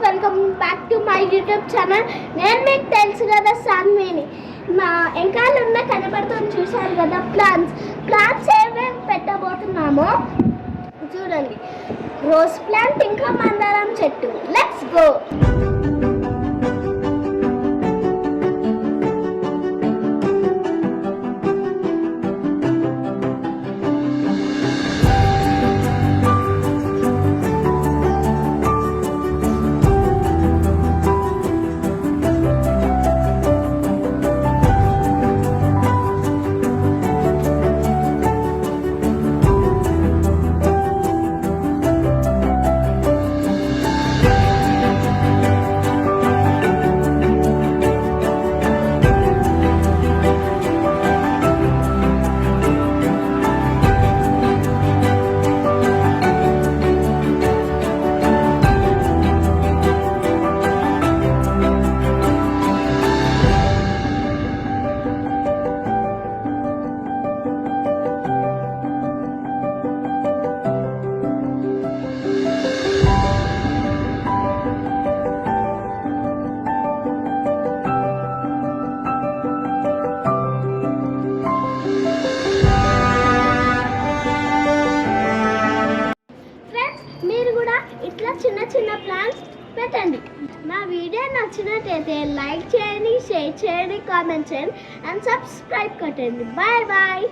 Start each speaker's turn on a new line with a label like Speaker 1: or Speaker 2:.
Speaker 1: Welcome back to my YouTube channel. నేను మీకు తెలుసు కదా సాన్విని. నా వెనకాల ఉన్న కనబడుతుంది చూశారు కదా ప్లాంట్స్ ఏమేమి పెట్టబోతున్నామో చూడండి. రోజ్ ప్లాంట్ ఇంకా మందారం చెట్టు. Let's go. మీరు కూడా ఇట్లా చిన్న చిన్న ప్లాన్స్ పెట్టండి. నా వీడియో నచ్చినట్టయితే లైక్ చేయండి, షేర్ చేయండి, కామెంట్ చేయండి అండ్ సబ్స్క్రైబ్ కొట్టండి. Bye bye.